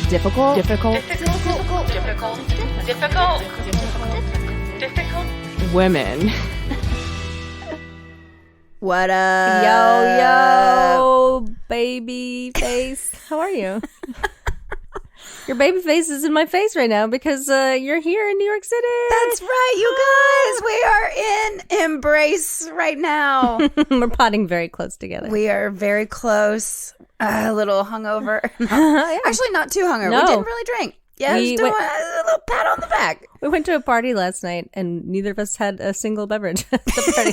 Difficult. Women. What up? Yo, baby face. How are you? Your baby face is in my face right now because you're here in New York City. That's right, you guys. We are in embrace right now. We're potting very close together. We are very close. A little hungover. Actually, not too hungover. No. We didn't really drink. Yeah, just doing a little pat on the back. We went to a party last night, and neither of us had a single beverage at the party.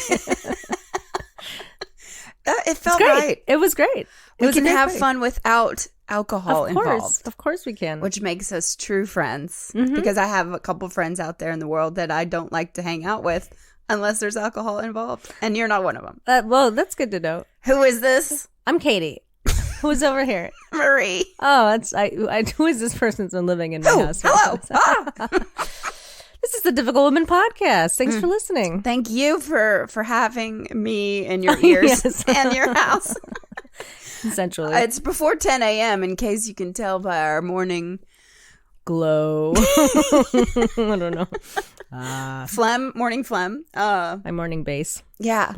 It felt right. It was great. We can have fun without alcohol involved. Of course we can. Which makes us true friends. Because I have a couple friends out there in the world that I don't like to hang out with unless there's alcohol involved. And you're not one of them. Well, that's good to know. Who is this? I'm Katy. Who's over here? Marie. Oh, who is this person that's been living in my house? Hello. This is the Difficult Women podcast. Thanks for listening. Thank you for having me in your ears and your house. Essentially. It's before 10 a.m. in case you can tell by our morning glow. I don't know. Morning phlegm. My morning bass. Yeah.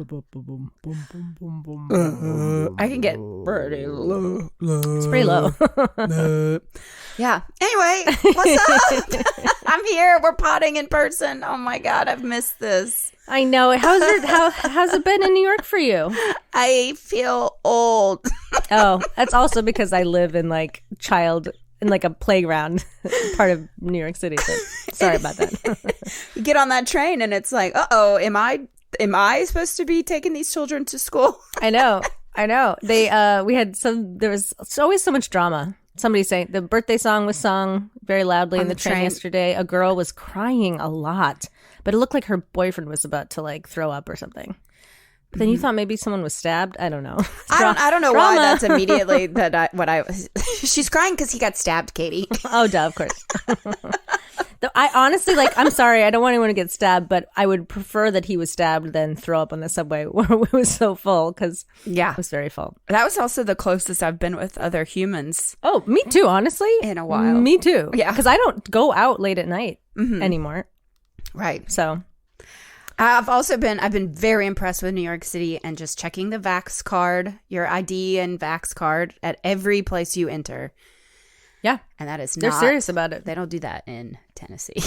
I can get pretty low. It's pretty low. Yeah. Anyway, what's up? I'm here. We're potting in person. Oh my God, I've missed this. I know. How's it been in New York for you? I feel old. Oh, that's also because I live in like a playground part of New York City. So sorry about that. You get on that train and it's like, uh-oh, am I supposed to be taking these children to school? I know. There was always so much drama. Somebody saying the birthday song was sung very loudly in the train yesterday. A girl was crying a lot, but it looked like her boyfriend was about to like throw up or something. But then you thought maybe someone was stabbed. I don't know. I don't know why that's immediately she's crying because he got stabbed, Katy. Oh, duh, of course. I honestly, I'm sorry, I don't want anyone to get stabbed, but I would prefer that he was stabbed than throw up on the subway where it was so full because it was very full. That was also the closest I've been with other humans. Oh, me too, honestly. In a while. Me too. Yeah. Because I don't go out late at night anymore. Right. So I've been very impressed with New York City and just checking the Vax card, your ID and Vax card at every place you enter. Yeah. And that is they're serious about it. They don't do that in Tennessee.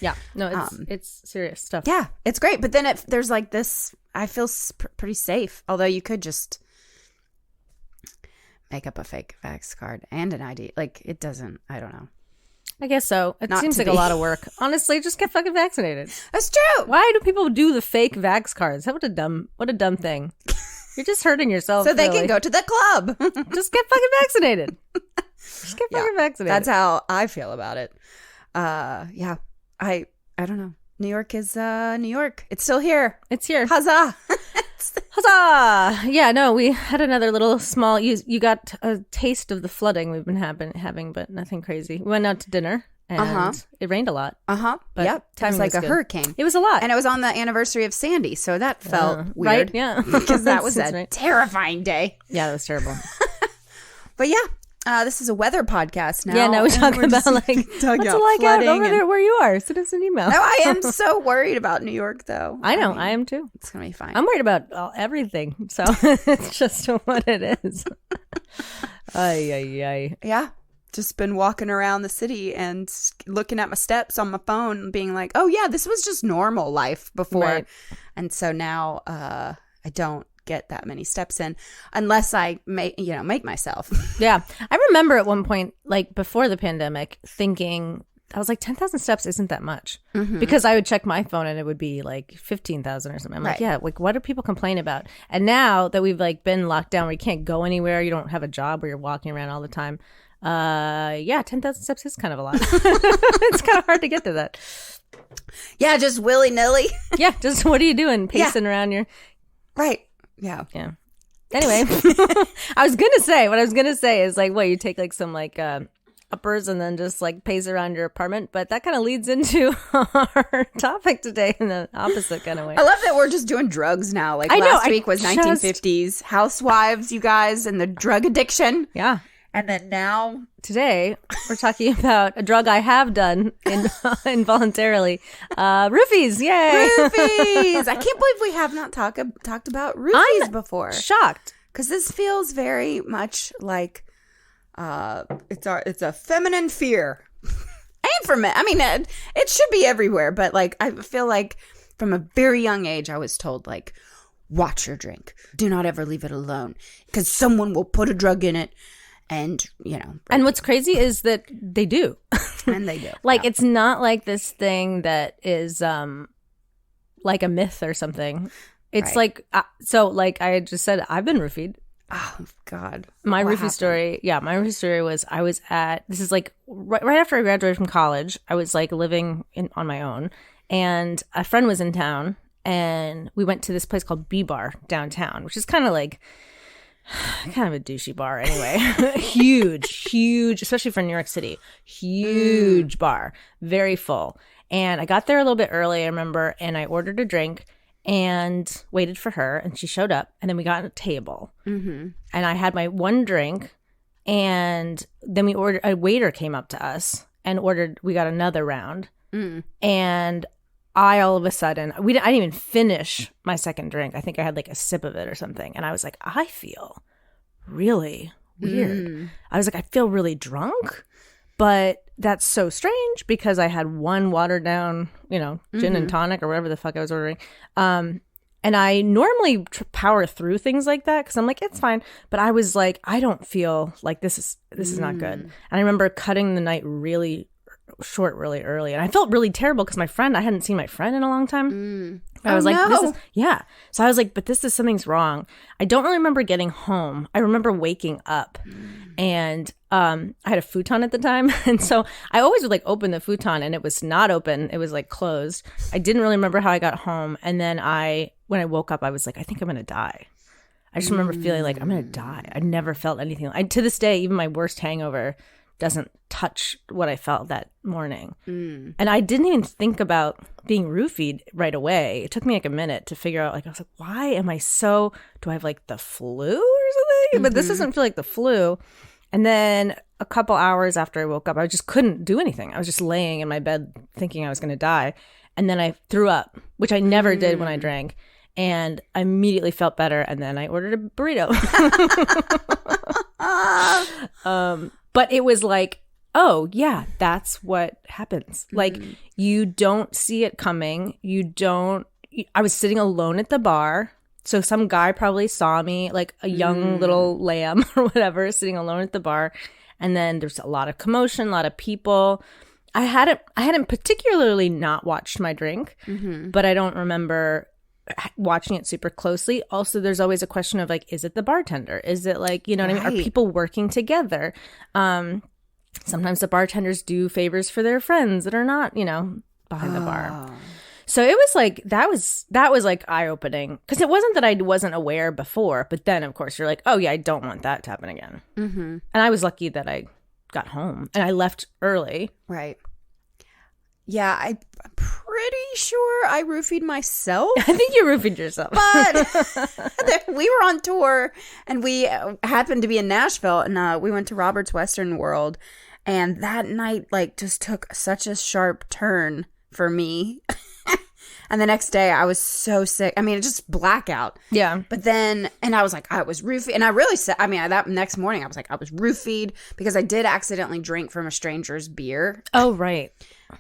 Yeah. No, it's serious stuff. Yeah, it's great. But then there's like this, I feel pretty safe. Although you could just make up a fake Vax card and an ID. Like it doesn't, I don't know. I guess so. It seems like a lot of work. Honestly, just get fucking vaccinated. That's true. Why do people do the fake Vax cards? What a dumb thing. You're just hurting yourself. So they can go to the club. Just get fucking vaccinated. Just get fucking vaccinated. That's how I feel about it. Yeah. I don't know. New York is New York. It's still here. It's here. Huzzah. Huzzah! Yeah, no, we had another little small. You got a taste of the flooding we've been having, but nothing crazy. We went out to dinner and it rained a lot. But yep, it was like a hurricane. It was a lot, and it was on the anniversary of Sandy, so that felt weird. Right? Yeah, because that was a terrifying day. Yeah, it was terrible. But yeah. This is a weather podcast now. Yeah, now we're talking about what's it like out over there where you are. Send us an email. No, I am so worried about New York, though. I know, I am too. It's going to be fine. I'm worried about everything, so it's just what it is. Ay. Yeah, just been walking around the city and looking at my steps on my phone being like, oh yeah, this was just normal life before. Right. And so now I don't get that many steps in unless I make myself. Yeah. I remember at one point, like before the pandemic, thinking, I was like, 10,000 steps isn't that much. Because I would check my phone and it would be like 15,000 or something. I'm like, yeah, like what do people complain about? And now that we've like been locked down where you can't go anywhere, you don't have a job where you're walking around all the time. 10,000 steps is kind of a lot. It's kind of hard to get to that. Yeah, just willy-nilly. Yeah, just what are you doing? Pacing around your... Right. Yeah. Anyway, what I was gonna say is like, what, you take like some like uppers and then just like pace around your apartment, but that kind of leads into our topic today in the opposite kind of way. I love that we're just doing drugs now. Like last week was 1950s housewives, you guys, and the drug addiction. Yeah. And then now, today, we're talking about a drug I have done involuntarily. Roofies, yay! Roofies! I can't believe we have not talked about roofies before. Shocked. Because this feels very much like it's a feminine fear. And for men. I mean, it should be everywhere. But like, I feel like from a very young age, I was told like, watch your drink. Do not ever leave it alone. Because someone will put a drug in it. And, you know. And what's crazy is that they do. And they do. Like, it's not like this thing that is like a myth or something. It's like, so like I just said, I've been roofied. Oh, God. My roofie story. Yeah, my roofie story was I was this is like right after I graduated from college. I was like living on my own. And a friend was in town. And we went to this place called B Bar downtown, which is kind of a douchey bar anyway. huge, especially for New York City. Huge bar, very full. And I got there a little bit early, I remember, and I ordered a drink and waited for her, and she showed up, and then we got a table. Mm-hmm. And I had my one drink, and then a waiter came up to us and we got another round. And I all of a sudden, I didn't even finish my second drink. I think I had like a sip of it or something. And I was like, I feel really weird. I was like, I feel really drunk, but that's so strange because I had one watered down, gin and tonic or whatever the fuck I was ordering. And I normally power through things like that because I'm like, it's fine. But I was like, I don't feel like this is not good. And I remember cutting the night really short really early, and I felt really terrible because I hadn't seen my friend in a long time. I was so I was like, but something's wrong. I don't really remember getting home. I remember waking up and I had a futon at the time, and so I always would like open the futon and it was not open, it was like closed. I didn't really remember how I got home, and then when I woke up I was like, I think I'm gonna die. I just remember feeling like I'm gonna die. I never felt anything. To this day, even my worst hangover doesn't touch what I felt that morning. And I didn't even think about being roofied right away. It took me like a minute to figure out, like, I was like, why am I do I have like the flu or something? But this doesn't feel like the flu. And then a couple hours after I woke up, I just couldn't do anything. I was just laying in my bed thinking I was going to die. And then I threw up, which I never did when I drank. And I immediately felt better. And then I ordered a burrito. But it was like, oh, yeah, that's what happens. Like, you don't see it coming. I was sitting alone at the bar. So some guy probably saw me, like a young little lamb or whatever, sitting alone at the bar. And then there's a lot of commotion, a lot of people. I hadn't particularly not watched my drink, but I don't remember watching it super closely. Also, there's always a question of like, is it the bartender? Is it like, what I mean? Are people working together? Sometimes the bartenders do favors for their friends that are not, behind the bar. So it was like, that was like eye-opening, because it wasn't that I wasn't aware before, but then of course you're like, oh yeah, I don't want that to happen again. And I was lucky that I got home and I left early. Right. Yeah, I'm pretty sure I roofied myself. I think you roofied yourself. But we were on tour, and we happened to be in Nashville, and we went to Robert's Western World, and that night, like, just took such a sharp turn for me. And the next day, I was so sick. I mean, it just blackout. Yeah. But then, and I was like, I was roofied. And I really said, that next morning, I was like, I was roofied because I did accidentally drink from a stranger's beer. Oh, right.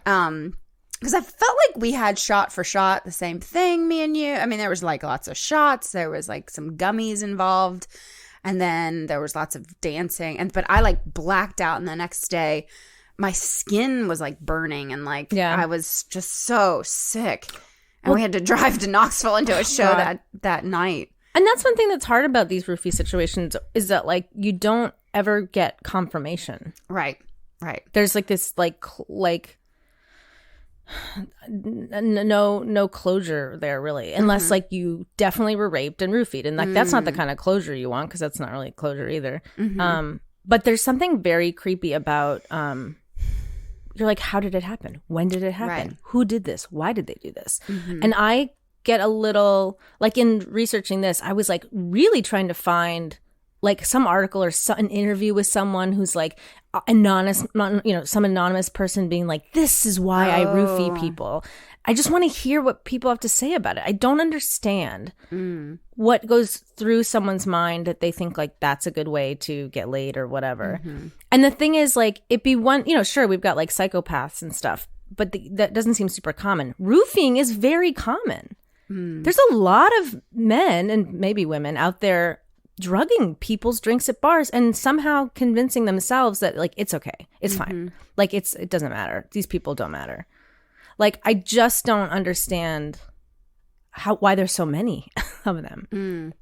Because I felt like we had shot for shot the same thing, me and you. I mean, there was like lots of shots. There was like some gummies involved. And then there was lots of dancing. But I like blacked out. And the next day, my skin was like burning. And like, I was just so sick. And we had to drive to Knoxville and do a show that night. And that's one thing that's hard about these roofie situations is that like you don't ever get confirmation. Right. There's like this like no closure there really, unless like you definitely were raped and roofied, and like that's not the kind of closure you want, because that's not really closure either. But there's something very creepy about you're like, how did it happen? When did it happen? Right. Who did this? Why did they do this? And I get a little, like in researching this, I was like really trying to find like some article or an interview with someone who's like anonymous, some anonymous person being like, this is why I roofie people. I just want to hear what people have to say about it. I don't understand what goes through someone's mind that they think like that's a good way to get laid or whatever. And the thing is, like, it'd be one, sure, we've got like psychopaths and stuff, but that doesn't seem super common. Roofing is very common. There's a lot of men and maybe women out there drugging people's drinks at bars and somehow convincing themselves that like it's okay, it's fine, like it doesn't matter, these people don't matter. Like, I just don't understand why there's so many of them.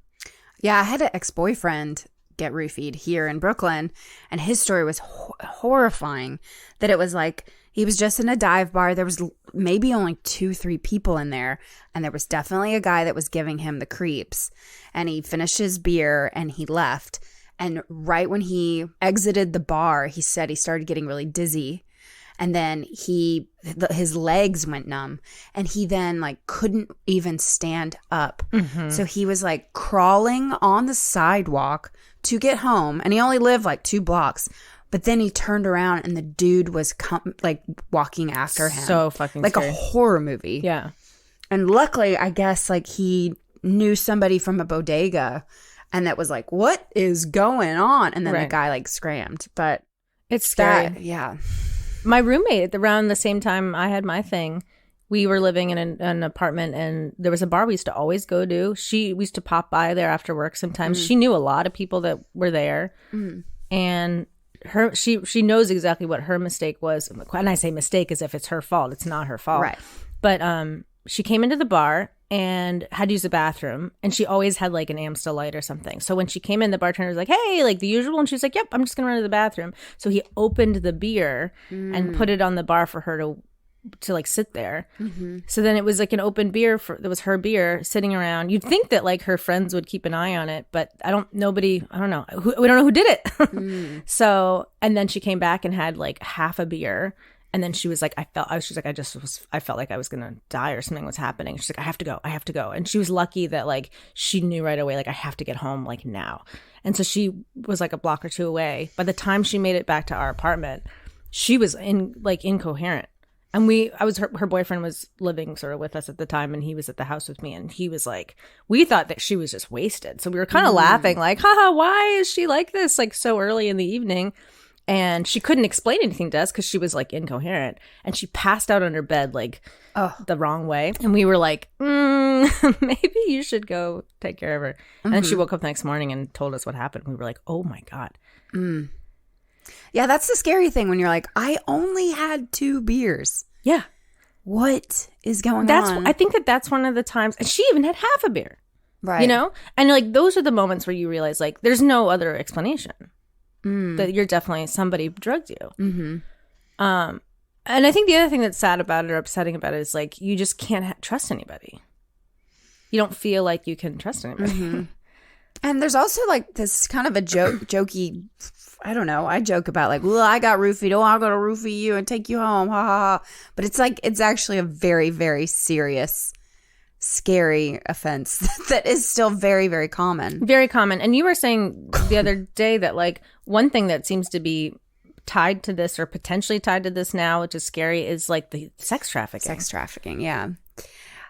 Yeah, I had an ex-boyfriend get roofied here in Brooklyn, and his story was horrifying. That it was like he was just in a dive bar. There was maybe only 2-3 people in there, and there was definitely a guy that was giving him the creeps. And he finished his beer and he left. And right when he exited the bar, he said he started getting really dizzy. And then his legs went numb, and he then like couldn't even stand up. So he was like crawling on the sidewalk to get home, and he only lived like 2 blocks. But then he turned around, and the dude was like walking after him. So fucking like scary. A horror movie. Yeah. And luckily, I guess like he knew somebody from a bodega, and that was like, what is going on? And then the guy like scrammed. But it's scary. Yeah. My roommate, around the same time I had my thing, we were living in an apartment, and there was a bar we used to always go to. We used to pop by there after work sometimes. She knew a lot of people that were there, and she knows exactly what her mistake was. And I say mistake as if it's her fault. It's not her fault. Right. But she came into the bar and had to use the bathroom, and she always had like an Amstel Light or something. So when she came in, the bartender was like, hey, like the usual, and she was like, yep, I'm just gonna run to the bathroom. So he opened the beer and put it on the bar for her to like sit there. So then it was like an open beer that was her beer sitting around. You'd think that like her friends would keep an eye on it, but I don't know who did it. So, and then she came back and had like half a beer. And then she was like, I felt like I was going to die or something was happening. She's like, I have to go. And she was lucky that like she knew right away, like I have to get home like now. And so she was like a block or 2 away. By the time she made it back to our apartment, she was incoherent. And her boyfriend was living sort of with us at the time, and he was at the house with me, and he was like, we thought that she was just wasted. So we were kind of laughing like, haha, why is she like this? Like so early in the evening. And she couldn't explain anything to us because she was like incoherent, and she passed out on her bed like the wrong way. And we were like, maybe you should go take care of her. And then she woke up the next morning and told us what happened. We were like, oh my God. Yeah, that's the scary thing when you're like, I only had 2 beers. Yeah. What is going on? I think that's one of the times. And she even had half a beer. Right. And like those are the moments where you realize like there's no other explanation. That you're definitely somebody drugged you. And I think the other thing that's sad about it or upsetting about it is like you just can't trust anybody. You don't feel like you can trust anybody. And there's also like this kind of a jokey, I don't know. I joke about like, well, I got roofied. Oh, I'm gonna roofie you and take you home. Ha ha ha. But it's like it's actually a very, very serious, scary offense that is still very, very common. Very common. And you were saying the other day that like one thing that seems to be tied to this or potentially tied to this now, which is scary, is like the sex trafficking. Sex trafficking, yeah.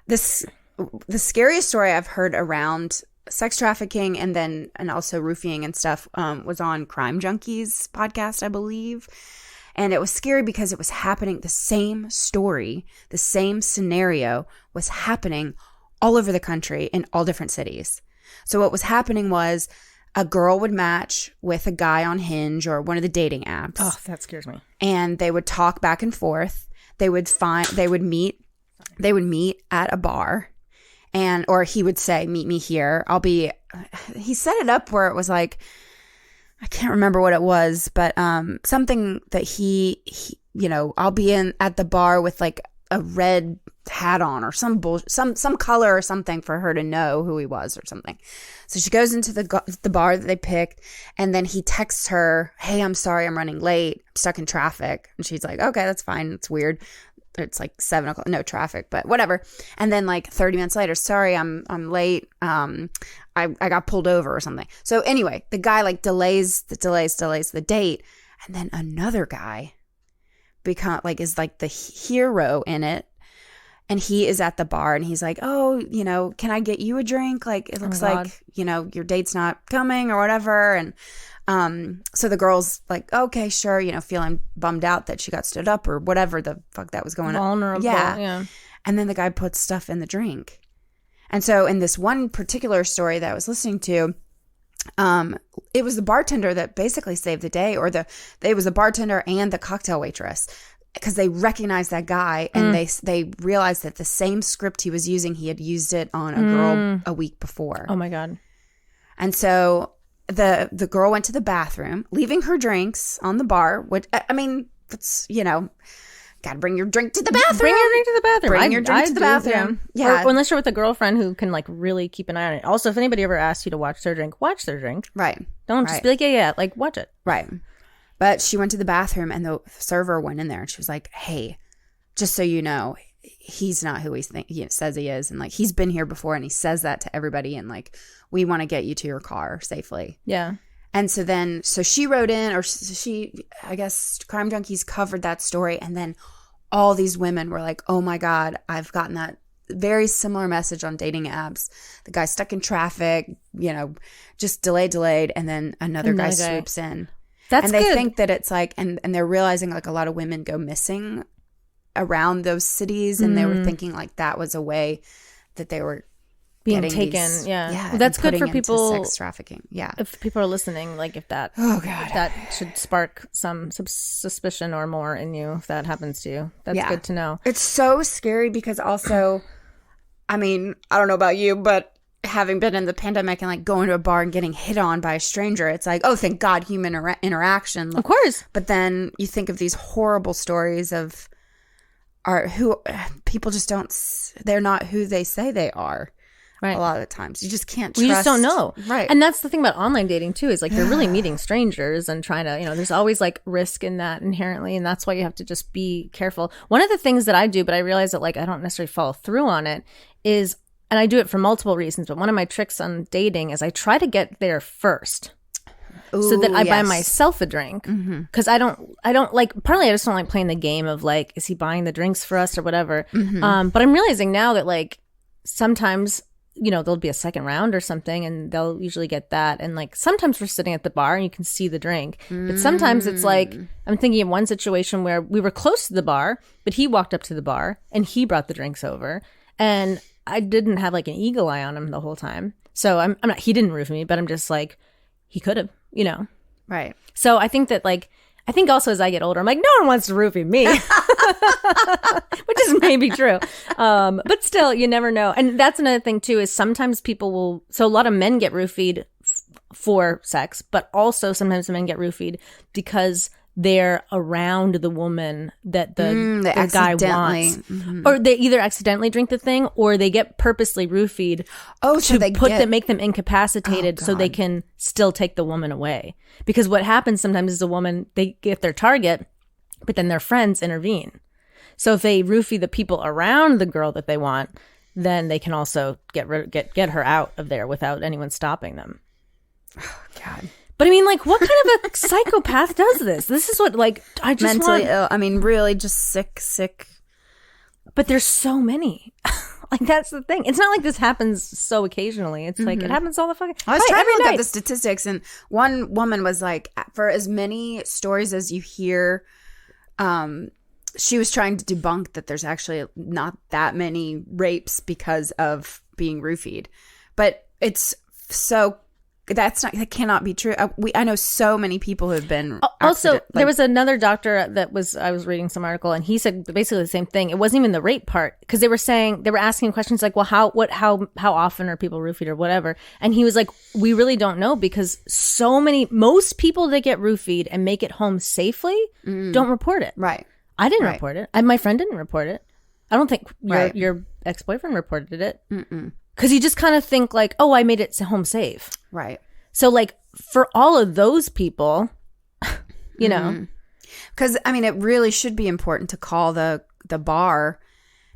The scariest story I've heard around sex trafficking and also roofing and stuff was on Crime Junkies podcast, I believe. And it was scary because it was happening, the same story, the same scenario was happening all over the country in all different cities. So what was happening was a girl would match with a guy on Hinge or one of the dating apps. Oh, that scares me. And they would talk back and forth. They would meet at a bar, or he would say, meet me here. He set it up where it was like, I can't remember what it was, but something that he I'll be at the bar with like a red hat on or some color or something for her to know who he was or something. So she goes into the bar that they picked, and then he texts her, hey, I'm sorry, I'm running late. I'm stuck in traffic. And she's like, okay, that's fine. It's weird. it's like 7 o'clock, no traffic, but whatever. And then like 30 minutes later, sorry, I'm late. I got pulled over or something. So anyway, the guy like delays the date. And then another guy is like the hero in it. And he is at the bar and he's like, oh, can I get you a drink? Like, it looks like, your date's not coming or whatever. And so the girl's like, okay, sure, feeling bummed out that she got stood up or whatever the fuck that was going on. Vulnerable. Yeah. And then the guy puts stuff in the drink. And so in this one particular story that I was listening to, it was the bartender that basically saved the day, or it was the bartender and the cocktail waitress. Because they recognized that guy and they realized that the same script he was using, he had used it on a girl a week before. Oh my God. And so the girl went to the bathroom, leaving her drinks on the bar, which, I mean, it's, gotta bring your drink to the bathroom. Bring your drink to the bathroom. Bring your drink to the bathroom. Yeah. Or unless you're with a girlfriend who can like really keep an eye on it. Also, if anybody ever asks you to watch their drink, watch their drink. Right. Don't just be like, yeah, like watch it. Right. But she went to the bathroom and the server went in there and she was like, hey, just so you know, he's not who he says he is. And like, he's been here before and he says that to everybody. And like, we want to get you to your car safely. Yeah. And so she wrote in, or I guess Crime Junkies covered that story. And then all these women were like, oh my God, I've gotten that very similar message on dating apps. The guy stuck in traffic, just delayed. And then another guy swoops in. That's good. And they good. think that it's like, and they're realizing like a lot of women go missing around those cities. And they were thinking like that was a way that they were being taken. Yeah. Well, that's good for people. Sex trafficking. Yeah. If people are listening, like if that, if that should spark some suspicion or more in you, if that happens to you, that's good to know. It's so scary because also, I mean, I don't know about you, but having been in the pandemic and like going to a bar and getting hit on by a stranger, it's like, oh, thank God, human interaction. Of course. But then you think of these horrible stories of who people just they're not who they say they are. Right. A lot of the times you just can't trust. You just don't know. Right. And that's the thing about online dating too, is like you're really meeting strangers and trying to, there's always like risk in that inherently. And that's why you have to just be careful. One of the things that I do, but I realize that like I don't necessarily follow through on it, is, and I do it for multiple reasons, but one of my tricks on dating is I try to get there first. So that I buy myself a drink. Because I don't like, partly I just don't like playing the game of like, is he buying the drinks for us or whatever. But I'm realizing now that like sometimes, there'll be a second round or something and they'll usually get that. And like sometimes we're sitting at the bar and you can see the drink. But sometimes it's like, I'm thinking of one situation where we were close to the bar, but he walked up to the bar and he brought the drinks over. And I didn't have like an eagle eye on him the whole time. So I'm not, he didn't roof me, but I'm just like, he could have, Right. So I think that like, I think also as I get older, I'm like, no one wants to roofie me, which is maybe true. But still, you never know. And that's another thing too, is sometimes people will, so a lot of men get roofied for sex, but also sometimes men get roofied because they're around the woman that the guy wants. Or they either accidentally drink the thing or they get purposely roofied to make them incapacitated so they can still take the woman away. Because what happens sometimes is a woman, they get their target, but then their friends intervene. So if they roofie the people around the girl that they want, then they can also get her out of there without anyone stopping them. Oh, God. But I mean, like, what kind of a psychopath does this? This is what, like, I just mentally ill. I mean, really, just sick. But there's so many. Like, that's the thing. It's not like this happens so occasionally. It's like it happens all the fucking. I was trying to look at the statistics, and one woman was like, for as many stories as you hear, she was trying to debunk that there's actually not that many rapes because of being roofied, but it's so. That cannot be true. I know so many people who have been. Also, there was another doctor I was reading some article, and he said basically the same thing. It wasn't even the rape part, because they were asking questions like, well, how often are people roofied or whatever, and he was like, we really don't know, because most people that get roofied and make it home safely don't report it. Right. I didn't report it. My friend didn't report it. I don't think your ex-boyfriend reported it. Because you just kind of think like, oh, I made it home safe. Right. So like for all of those people, Because, I mean, it really should be important to call the the bar,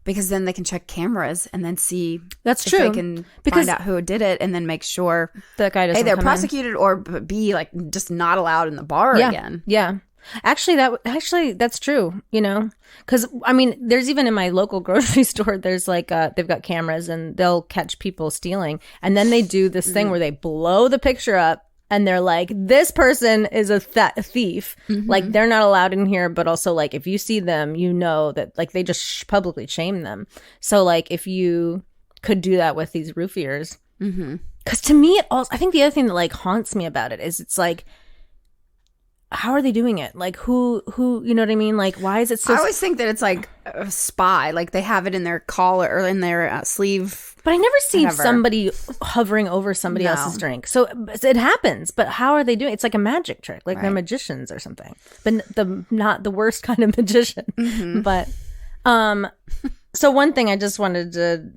because then they can check cameras and then see. That's if true. They can find out who did it and then make sure that guy doesn't they're come prosecuted or B, like just not allowed in the bar again. Yeah. Actually, that's true, you know, because I mean, there's even in my local grocery store, there's like they've got cameras and they'll catch people stealing. And then they do this thing where they blow the picture up and they're like, this person is a thief. Like, they're not allowed in here. But also, like, if you see them, you know that like they just publicly shame them. So like if you could do that with these roofiers, because to me, I think the other thing that like haunts me about it is it's like, how are they doing it? Like who, you know what I mean? Like, why is it so... I always think that it's like a spy. Like they have it in their collar or in their sleeve. But I never see somebody hovering over somebody else's drink. So it happens. But how are they doing it? It's like a magic trick. Like they're magicians or something. But not the worst kind of magician. But so one thing I just wanted to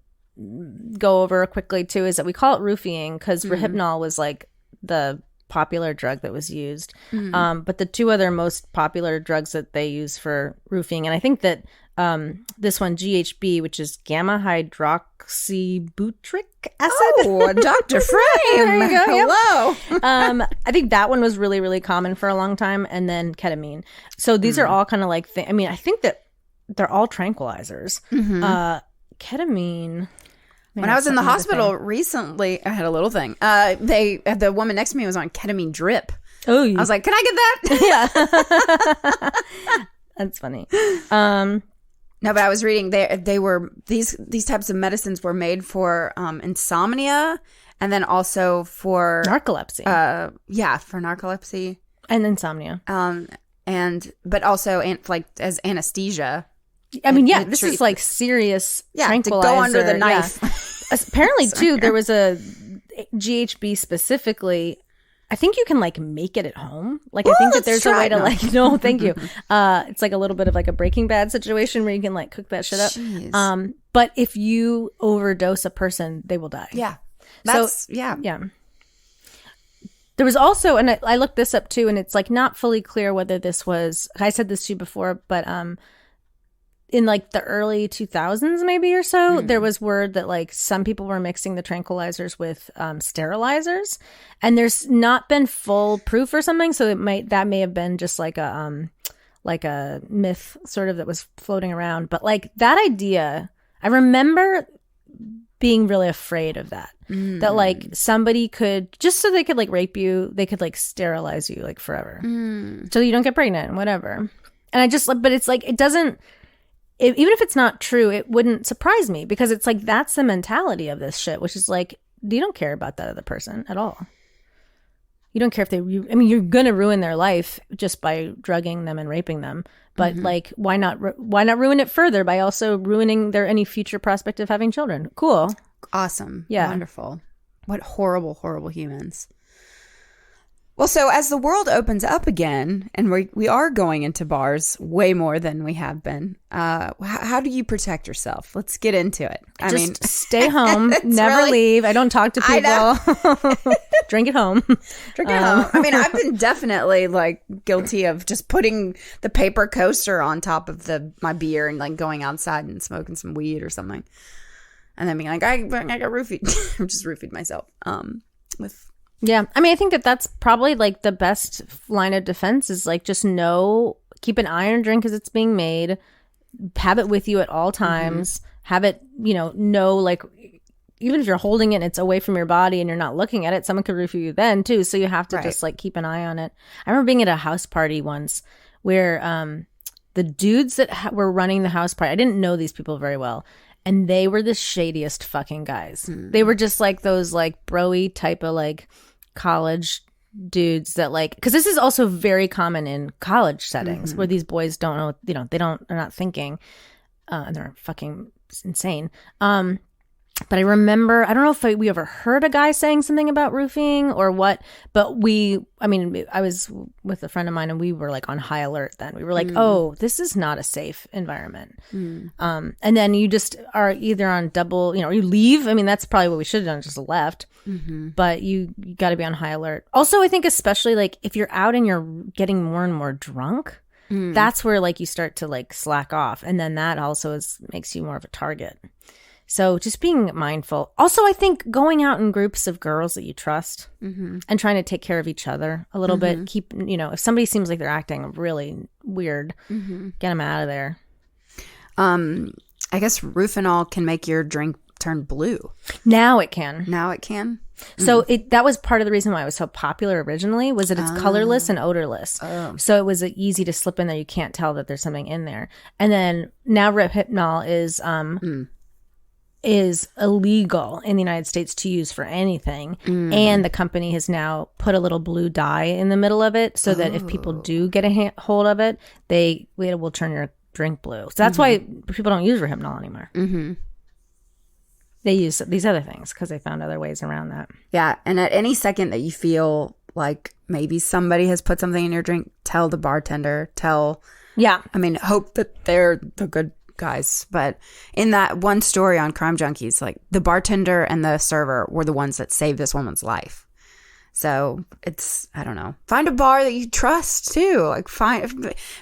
go over quickly too is that we call it roofing because Rohypnol was like the popular drug that was used. But the two other most popular drugs that they use for roofing, and I think that this one, GHB, which is gamma hydroxybutyric acid. Oh, Dr. Frame. There you go. Hello. I think that one was really, really common for a long time. And then ketamine. So these are all kind of like, I mean, I think that they're all tranquilizers. Ketamine... When I was in the hospital recently, I had a little thing. The woman next to me was on ketamine drip. Oh, I was like, "Can I get that?" Yeah, that's funny. No, but I was reading they were these types of medicines were made for insomnia and then also for narcolepsy. For narcolepsy and insomnia. But also like as anesthesia. I mean, this is like serious tranquilizer. To go under the knife. Yeah. Apparently, too, there was a GHB specifically. I think you can like make it at home. Like, I think that there's a way to like, no, thank you. It's like a little bit of like a Breaking Bad situation where you can like cook that shit up. Jeez. But if you overdose a person, they will die. Yeah. Yeah. There was also, and I looked this up too, and it's like not fully clear whether this was, I said this to you before, but in like the early 2000s maybe or so, there was word that like some people were mixing the tranquilizers with sterilizers, and there's not been full proof or something. So that may have been just like a myth sort of that was floating around. But like that idea, I remember being really afraid of that. That like somebody could, just so they could like rape you, they could like sterilize you like forever. So you don't get pregnant and whatever. And I just, but it's like, it doesn't, even if it's not true, it wouldn't surprise me because it's like that's the mentality of this shit, which is like you don't care about that other person at all. You don't care if you're gonna ruin their life just by drugging them and raping them. But like, why not ruin it further by also ruining any future prospect of having children? Cool, awesome, yeah, wonderful. What horrible, horrible humans. Well, so as the world opens up again, and we are going into bars way more than we have been, how do you protect yourself? Let's get into it. I mean, stay home, never leave. I don't talk to people. Drink at home. Drink at home. I mean, I've been definitely like guilty of just putting the paper coaster on top of my beer and like going outside and smoking some weed or something, and then being like, I got roofied. I've just roofied myself. Yeah. I mean, I think that that's probably like the best line of defense is like just keep an eye on your drink as it's being made, have it with you at all times, have it, know like even if you're holding it and it's away from your body and you're not looking at it, someone could roofie you then too. So you have to just like keep an eye on it. I remember being at a house party once where the dudes that were running the house party, I didn't know these people very well. And they were the shadiest fucking guys. They were just like those like bro-y type of like college dudes that like, because this is also very common in college settings where these boys don't know, they're not thinking, and they're fucking insane. But I remember, I don't know if we ever heard a guy saying something about roofing or what, but I was with a friend of mine and we were like on high alert then. We were like, oh, this is not a safe environment. And then you just are either on double, or you leave. I mean, that's probably what we should have done, just left. But you got to be on high alert. Also, I think especially like if you're out and you're getting more and more drunk, that's where like you start to like slack off. And then that also makes you more of a target. So just being mindful. Also, I think going out in groups of girls that you trust and trying to take care of each other a little bit. Keep, if somebody seems like they're acting really weird, get them out of there. I guess Roofinol can make your drink turn blue. Now it can. So that was part of the reason why it was so popular originally, was that it's colorless and odorless. So it was easy to slip in there. You can't tell that there's something in there. And then now Rohypnol is illegal in the United States to use for anything. And the company has now put a little blue dye in the middle of it so that if people do get a hold of it, it will turn your drink blue. So that's why people don't use Rohypnol anymore. They use these other things because they found other ways around that. Yeah. And at any second that you feel like maybe somebody has put something in your drink, tell the bartender, hope that they're the good guys. But in that one story on Crime Junkies, like the bartender and the server were the ones that saved this woman's life. So it's, I don't know, find a bar that you trust too. Like find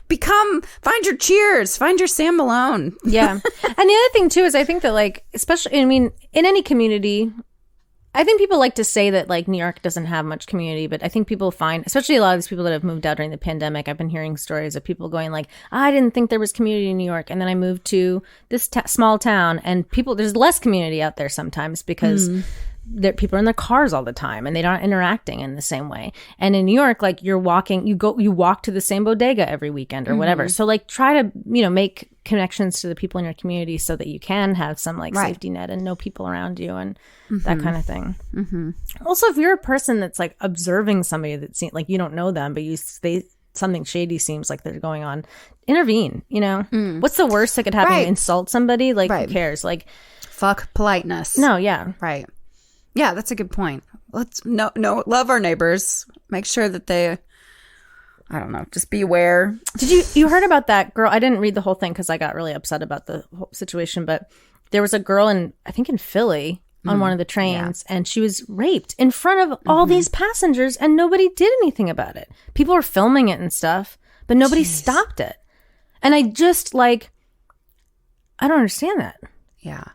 your Cheers, find your Sam Malone. Yeah. And the other thing too is I think that like, especially, in any community, I think people like to say that like New York doesn't have much community, but I think people find, especially a lot of these people that have moved out during the pandemic, I've been hearing stories of people going like, I didn't think there was community in New York. And then I moved to this small town and there's less community out there sometimes because people are in their cars all the time and they're not interacting in the same way. And in New York, like you walk to the same bodega every weekend or whatever. So like try to, make connections to the people in your community so that you can have some like safety net and know people around you and that kind of thing. Also, if you're a person that's like observing somebody that seems like you don't know them, but something shady seems like they're going on, intervene. What's the worst that could happen? You insult somebody, like who cares? Like fuck politeness. No, yeah. Right. Yeah, that's a good point. Let's love our neighbors. Make sure that they, I don't know, just be aware. Did you heard about that girl? I didn't read the whole thing because I got really upset about the whole situation, but there was a girl in Philly on one of the trains and she was raped in front of all these passengers and nobody did anything about it. People were filming it and stuff, but nobody stopped it. And I just I don't understand that. Yeah.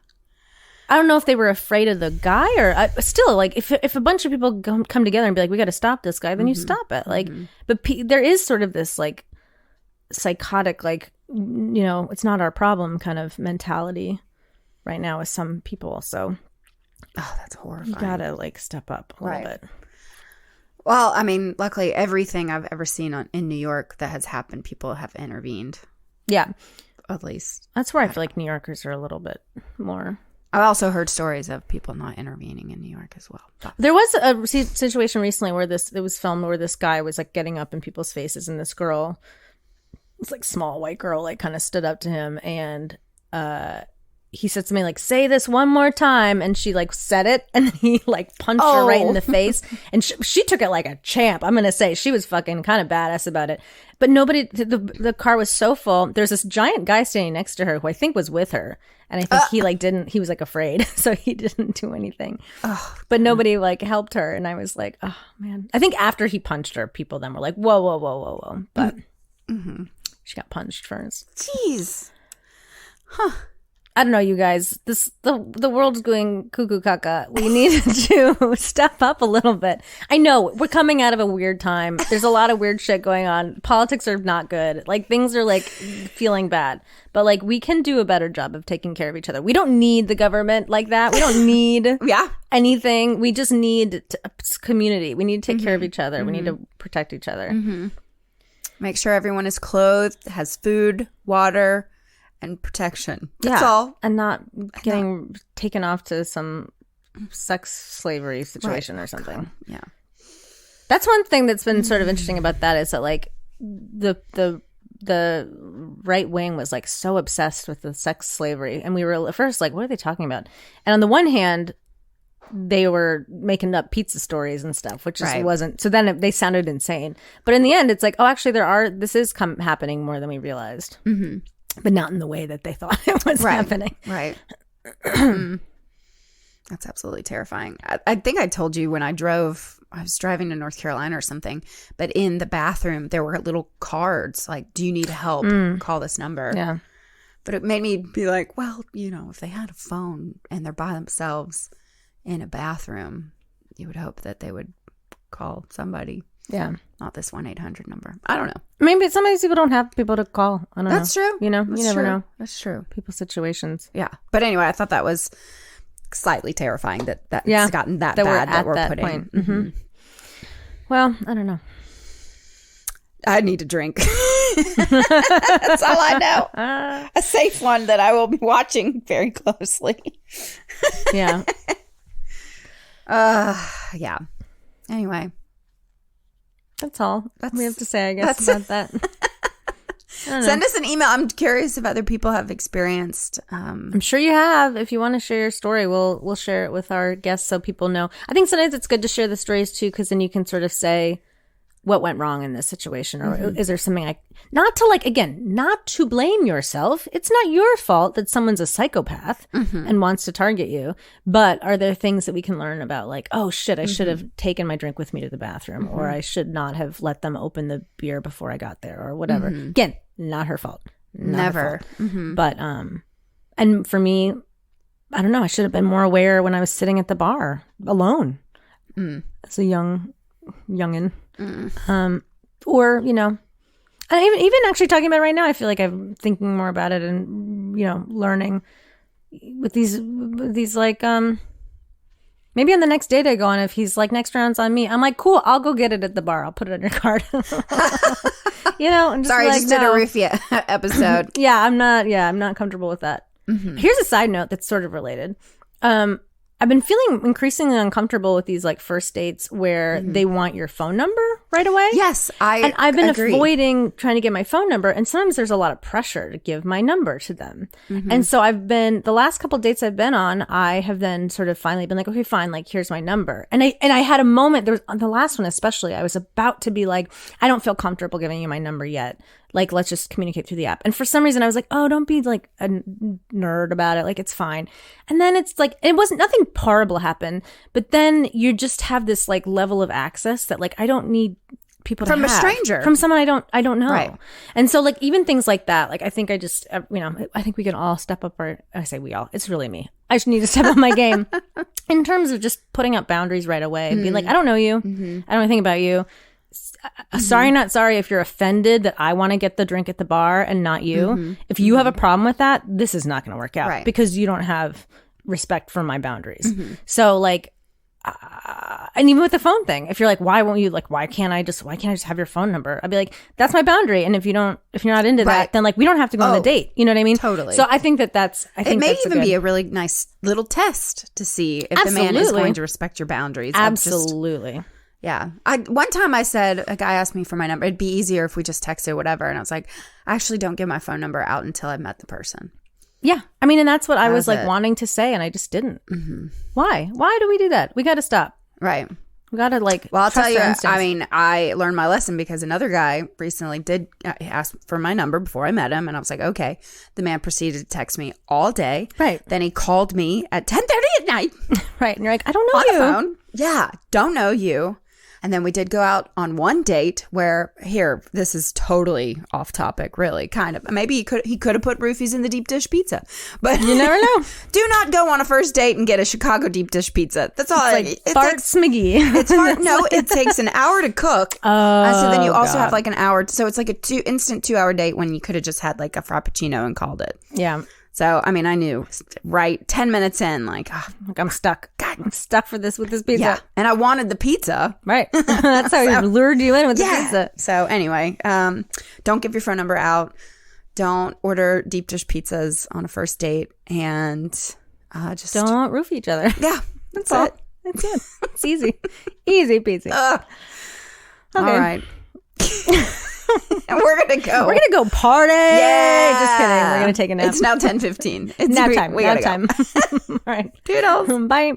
I don't know if they were afraid of the guy or still, like, if a bunch of people come together and be like, we got to stop this guy, then you stop it. Like, but there is sort of this, like, psychotic, like, it's not our problem kind of mentality right now with some people. So, that's horrifying. You got to, like, step up a little bit. Well, luckily, everything I've ever seen in New York that has happened, people have intervened. Yeah. At least. That's where I feel like New Yorkers are a little bit more... I've also heard stories of people not intervening in New York as well. There was a situation recently where it was filmed where this guy was like getting up in people's faces and this girl, this like small white girl, like kind of stood up to him and he said something like, say this one more time. And she like said it and he like punched her right in the face. And she took it like a champ. I'm going to say she was fucking kind of badass about it. But the car was so full. There's this giant guy standing next to her who I think was with her. And I think he was like afraid. So he didn't do anything. But nobody like helped her. And I was like, oh man. I think after he punched her, people then were like, whoa, whoa, whoa, whoa, whoa. But she got punched first. Jeez. Huh. I don't know, you guys. The world's going cuckoo caca. We need to step up a little bit. I know we're coming out of a weird time. There's a lot of weird shit going on. Politics are not good. Like things are like feeling bad. But like we can do a better job of taking care of each other. We don't need the government like that. We don't need anything. We just need community. We need to take care of each other. We need to protect each other. Make sure everyone is clothed, has food, water, and protection. That's all. And not getting taken off to some sex slavery situation or something. God. Yeah. That's one thing that's been sort of interesting about that is that like the right wing was like so obsessed with the sex slavery. And we were at first like, what are they talking about? And on the one hand, they were making up pizza stories and stuff, which just wasn't. So then they sounded insane. But in the end, it's like, oh, actually, this is happening more than we realized. But not in the way that they thought it was happening. Right. That's absolutely terrifying. I think I told you when I was driving to North Carolina or something, but in the bathroom, there were little cards like, do you need help? Call this number. Yeah. But it made me be like, well, if they had a phone and they're by themselves in a bathroom, you would hope that they would call somebody. Yeah. Not this 1-800 number. I don't know. Maybe some of these people don't have people to call. I don't know. That's true. You never know. That's true. People's situations. Yeah. But anyway, I thought that was slightly terrifying that yeah, it's gotten that bad that we're putting. Point. Mm-hmm. Well, I don't know. I need a drink. That's all I know. A safe one that I will be watching very closely. Yeah. Yeah. Anyway. That's all we have to say, I guess, about that. Send us an email. I'm curious if other people have experienced. I'm sure you have. If you want to share your story, we'll share it with our guests so people know. I think sometimes it's good to share the stories too, because then you can sort of say what went wrong in this situation, or is there something not to blame yourself. It's not your fault that someone's a psychopath and wants to target you, but are there things that we can learn about, like, oh shit, I should have taken my drink with me to the bathroom, or I should not have let them open the beer before I got there, or whatever. Again, not her fault. Never. But and for me, I don't know, I should have been more aware when I was sitting at the bar alone as a youngin'. Or, and even actually talking about it right now, I feel like I'm thinking more about it and, learning with these like, maybe on the next date I go on, if he's like, next round's on me, I'm like, cool, I'll go get it at the bar. I'll put it on your card. I'm just sorry, like, just did a Roofie episode. I'm not comfortable with that. Here's a side note that's sort of related. I've been feeling increasingly uncomfortable with these like first dates where they want your phone number right away. Yes, I've been agree. avoiding trying to get my phone number, and sometimes there's a lot of pressure to give my number to them. And so the last couple of dates I've been on, I have then sort of finally been like, okay, fine, like here's my number. And I had a moment, there was on the last one especially, I was about to be like, I don't feel comfortable giving you my number yet. Like, let's just communicate through the app. And for some reason I was like, oh, don't be like a nerd about it. Like, it's fine. And then it's like, nothing horrible happened, but then you just have this like level of access that like, I don't need people to from have. A stranger, from someone I don't know. Right. And so like even things like that, like I think I just, I think we can all step up I say we all, it's really me. I just need to step up my game in terms of just putting up boundaries right away and be like, I don't know you. I don't know anything about you. Sorry, not sorry if you're offended that I want to get the drink at the bar and not you. If you have a problem with that, this is not going to work out because you don't have respect for my boundaries. So like, and even with the phone thing, if you're like, why can't I just have your phone number? I'd be like, that's my boundary. And if you're not into that, then like, we don't have to go on the date. You know what I mean? Totally. So I think it may even be a really nice little test to see if the man is going to respect your boundaries. Absolutely. Yeah. One time I said, a guy asked me for my number. It'd be easier if we just texted or whatever. And I was like, I actually don't give my phone number out until I've met the person. Yeah. I mean, and that's what I was like wanting to say, and I just didn't. Why? Why do we do that? We got to stop. Right. We got to like, well, I'll tell you, I mean, I learned my lesson because another guy recently did ask for my number before I met him. And I was like, okay. The man proceeded to text me all day. Right. Then he called me at 10:30 at night. Right. And you're like, I don't know you. On the phone. Yeah. Don't know you. And then we did go out on one date where, this is totally off topic, really, kind of. Maybe he could have put roofies in the deep dish pizza. But you never know. Do not go on a first date and get a Chicago deep dish pizza. That's all. It's like Bart Smiggy. It's hard. No, it takes an hour to cook. So then you also have like an hour. So it's like instant 2-hour date when you could have just had like a Frappuccino and called it. Yeah. So, I mean, I knew right 10 minutes in, like I'm stuck. God, I'm stuck with this pizza. Yeah. And I wanted the pizza. Right. That's how he lured you in with the pizza. So anyway, don't give your phone number out. Don't order deep dish pizzas on a first date. And just don't roof each other. Yeah. That's all. It's good. It's easy. Easy peasy. Okay. All right. And we're gonna go party. Yeah, just kidding. We're gonna take a nap. It's now 10:15. It's nap time. We gotta go. All right. Toodles. Bye.